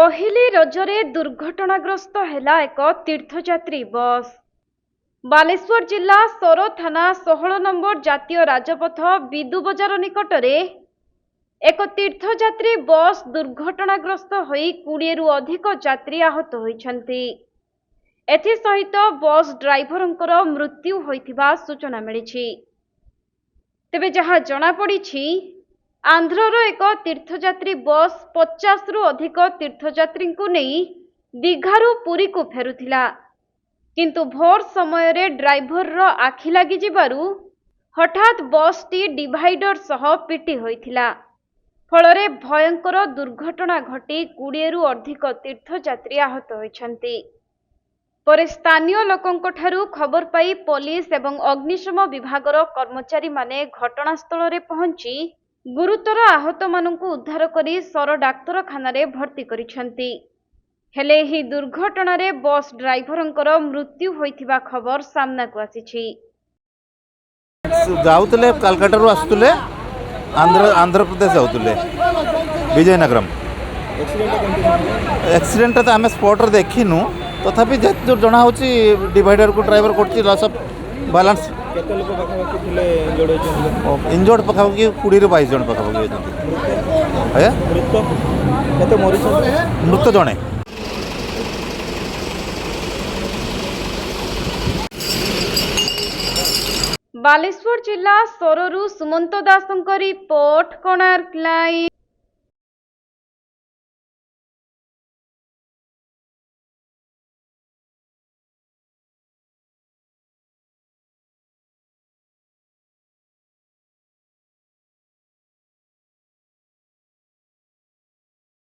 पहिली रजरे दुर्घटनाग्रस्त हेला एक तीर्थयात्री बस। बालेश्वर जिला सोर थाना 16 नंबर जातीय राजपथ विदु बजार निकटरे एक तीर्थयात्री बस दुर्घटनाग्रस्त होई 20 रु अधिक यात्री आहत होइछन्ति। एथिसहित बस ड्राइवरंकर मृत्यु होइथिबा सूचना मिलिछि। तेबे जहा जना पड़िछि आंध्रर एक तीर्थयात्री बस 50 रु अधिक तीर्थयात्री को नहीं दीघारू पुरी को फेरुथिला, किंतु भोर समय रे ड्राइवर रो आखि लागि जिबारु हठात बस टी डिवाइडर सह पिटी होइथिला। फलरे भयंकर दुर्घटना घटी 20 रु अधिक तीर्थयात्री आहत होइछन्ति। परे स्थानीय लोकंक ठारू खबर पाई पुलिस एवं अग्निशम विभागर कर्मचारी माने घटनास्थल रे पहुंची गुरुतर आहत मानकु उद्धार करी सर डाक्तरखाना रे भर्ती करिछन्ति। हेले ही दुर्घटना रे बस ड्राइवरंकर मृत्यु होइथिबा खबर सामना को आसीछि। जाउतले कलकत्ता रु आस्तुले आंध्र प्रदेश जाउतले विजयनगरम। एक्सीडेंट तो आम स्पॉट रे देखिनु, तथापि जो जना होची डिवाइडर को ड्राइवर करछि लॉस ऑफ बैलेंस। केते लोक पाखापाखि थिले इंजर्ड पाखापाखि 20 रु 22 जन पाखापाखि होइछन्ति। आया मृत केते मरिछन्ति? मृत जणे। बालेश्वर जिला सोररू सुमंत दासंक रिपोर्ट, कोणार्क लाइव।